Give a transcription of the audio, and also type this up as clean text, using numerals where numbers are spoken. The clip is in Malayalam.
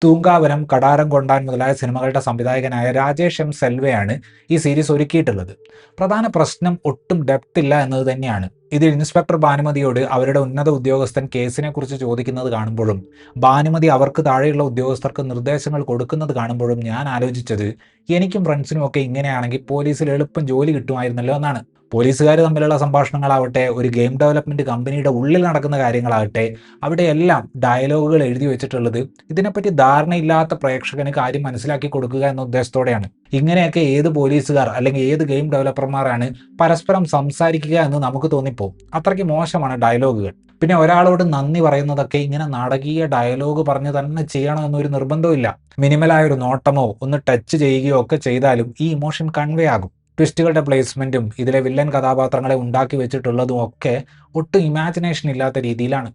തൂങ്കാവനം, കടാരം കൊണ്ടാൻ മുതലായ സിനിമകളുടെ സംവിധായകനായ രാജേഷ് എം സെൽവയാണ് ഈ സീരീസ് ഒരുക്കിയിട്ടുള്ളത്. പ്രധാന പ്രശ്നം ഒട്ടും ഡെപ്ത് ഇല്ല എന്നത് തന്നെയാണ്. ഇതിൽ ഇൻസ്പെക്ടർ ഭാനുമതിയോട് അവരുടെ ഉന്നത ഉദ്യോഗസ്ഥൻ കേസിനെക്കുറിച്ച് ചോദിക്കുന്നത് കാണുമ്പോഴും ഭാനുമതി അവർക്ക് താഴെയുള്ള ഉദ്യോഗസ്ഥർക്ക് നിർദ്ദേശങ്ങൾ കൊടുക്കുന്നത് കാണുമ്പോഴും ഞാൻ ആലോചിച്ചത്, എനിക്കും ഫ്രണ്ട്സിനും ഒക്കെ ഇങ്ങനെയാണെങ്കിൽ പോലീസിൽ എളുപ്പം ജോലി കിട്ടുമായിരുന്നല്ലോ എന്നാണ്. പോലീസുകാർ തമ്മിലുള്ള സംഭാഷണങ്ങളാവട്ടെ, ഒരു ഗെയിം ഡെവലപ്മെന്റ് കമ്പനിയുടെ ഉള്ളിൽ നടക്കുന്ന കാര്യങ്ങളാകട്ടെ, അവിടെയെല്ലാം ഡയലോഗുകൾ എഴുതി വെച്ചിട്ടുള്ളത് ഇതിനെപ്പറ്റി ധാരണയില്ലാത്ത പ്രേക്ഷകന് കാര്യം മനസ്സിലാക്കി കൊടുക്കുക എന്ന ഉദ്ദേശത്തോടെയാണ്. ഇങ്ങനെയൊക്കെ ഏത് പോലീസുകാർ അല്ലെങ്കിൽ ഏത് ഗെയിം ഡെവലപ്പർമാരാണ് പരസ്പരം സംസാരിക്കുക എന്ന് നമുക്ക് തോന്നിപ്പോകും. അത്രയ്ക്ക് മോശമാണ് ഡയലോഗുകൾ. പിന്നെ ഒരാളോട് നന്ദി പറയുന്നതൊക്കെ ഇങ്ങനെ നാടകീയ ഡയലോഗ് പറഞ്ഞ് തന്നെ ചെയ്യണമെന്നൊരു നിർബന്ധമില്ല. മിനിമലായ ഒരു നോട്ടമോ ഒന്ന് ടച്ച് ചെയ്യുകയോ ഒക്കെ ചെയ്താലും ഈ ഇമോഷൻ കൺവേ ആകും. ട്വിസ്റ്റുകളുടെ പ്ലേസ്മെന്റും ഇതിലെ വില്ലൻ കഥാപാത്രങ്ങളെ ഉണ്ടാക്കി വെച്ചിട്ടുള്ളതും ഒക്കെ ഒട്ടും ഇമാജിനേഷൻ ഇല്ലാത്ത രീതിയിലാണ്.